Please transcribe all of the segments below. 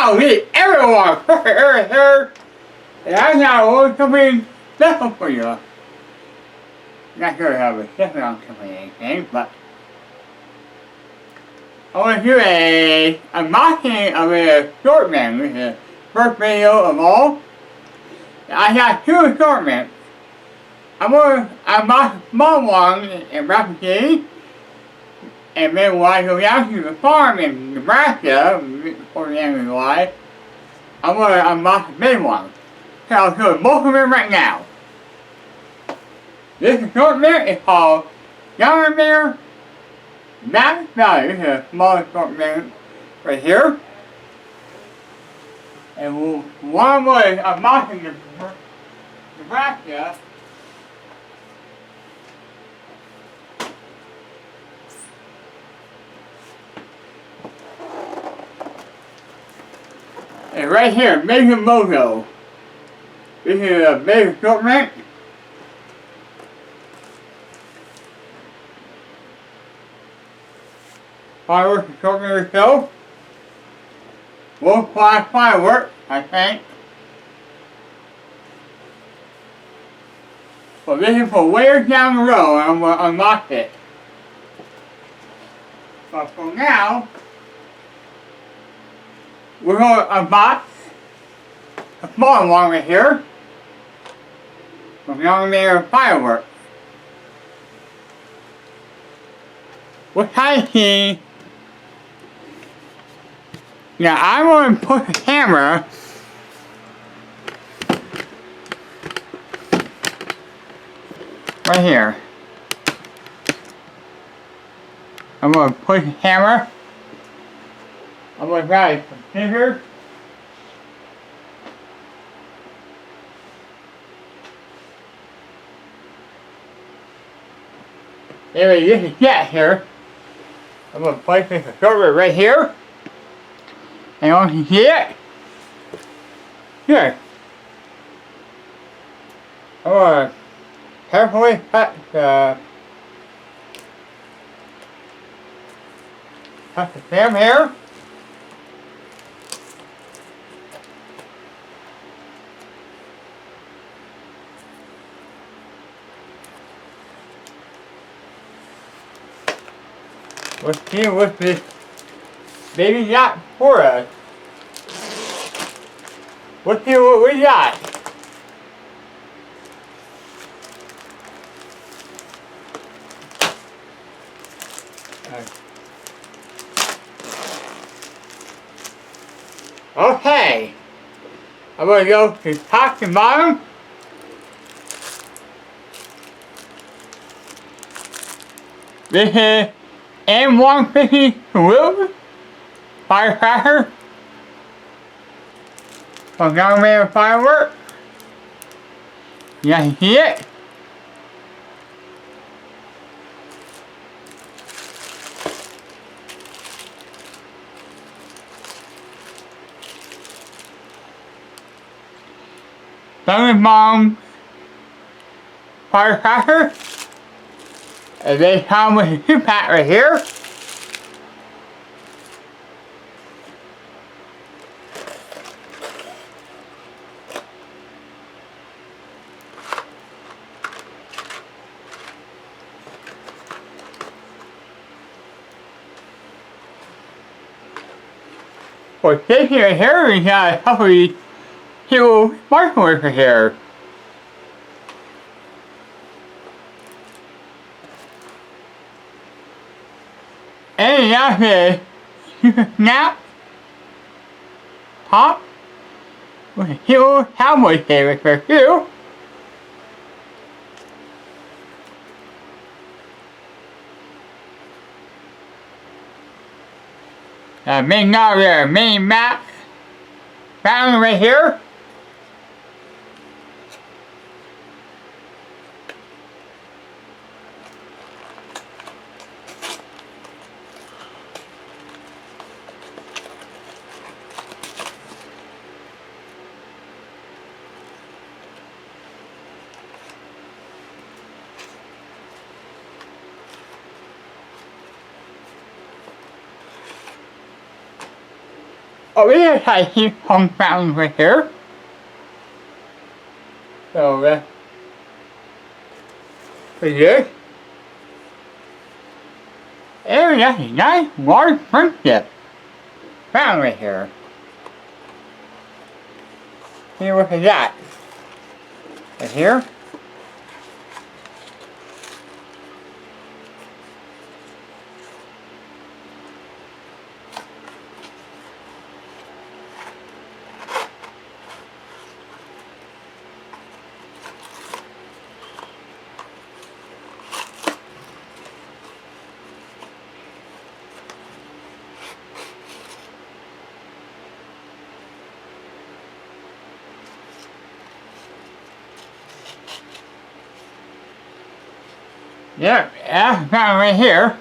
Howdy, everyone! Here, and I got something special for you. Not sure how specific on something anything, but I want to do a unboxing of an assortment. This is the first video of all. I got two assortments. I'm going to unbox the small one in Rapid City, and then when I go down to the farm in Nebraska, before the end of July, I'm going to unbox the big one. So I'll show you both of them right now. This assortment is called Dominator. Max value. This is a small assortment right here. And one was unboxing the Nebraska. And right here, Major Moto. This is a big assortment. Firework assortment itself. Wolf Fly Firework, I think. So this is for way down the road, and I'm going to unlock it. But for now, we're going to unbox a small one right here from Dominator Firework. What I see, now I'm going to put the camera right here. I'm going to put the camera. I'm going to grab some scissors. There this is jet here. I'm going to place this assortment right here. And once you see it, here. I'm going to carefully cut the stem here. Let's see what this baby got for us. Let's see what we got. Okay. I'm going to go to top and bottom. This is M150 Blue Firecracker from Dominator Firework. You can see it. Thunder Bomb Firecracker. And they come with a 2-pack right here. For safety right here, we got a couple of these little sparklers right here. And you got the snap top with a little cowboy saber for too. Main knob there, main map found right here. Oh, yes, I see some fountains right here. So, is this? Oh, that's a nice large friendship fountain right here. See, what is that? Right here? Yep, that's a fountain right here.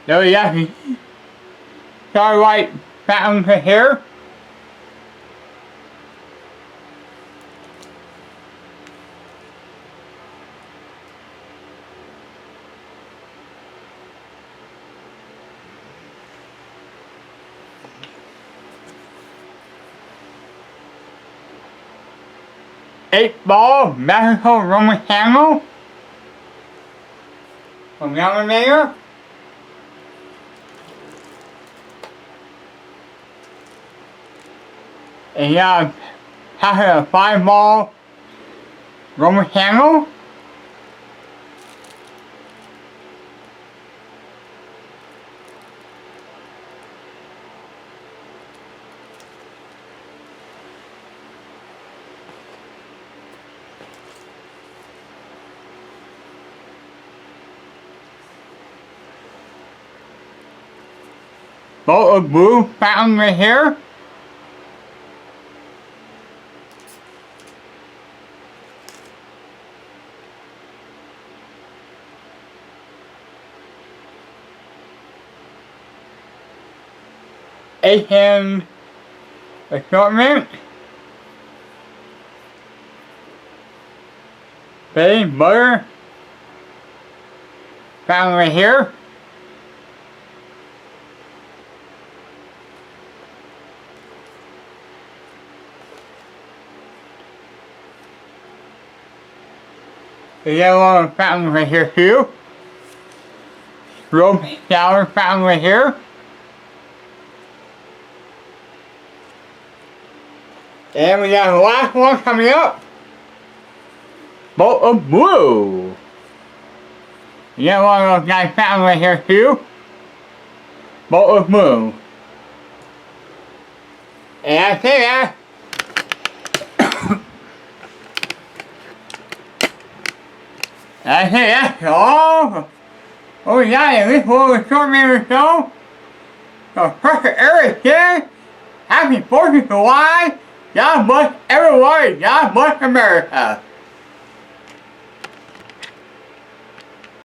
So, yeah, starlight fountain right here. Eight-ball Mexico Roman handle from Dominator. And has a 5-ball Roman handle. Bolt of blue fountain right here. Asian Assortment. Baby butter fountain right here. The yellow fountain right here too. Rose shower fountain right here. And we got the last one coming up. Bolt of blue. You got one of those nice fountains right here too. Bolt of blue. And I say that. I say that's all. Oh yeah, this little assortment show. So perfect everything. Happy 4th of July. God bless everyone. God bless America.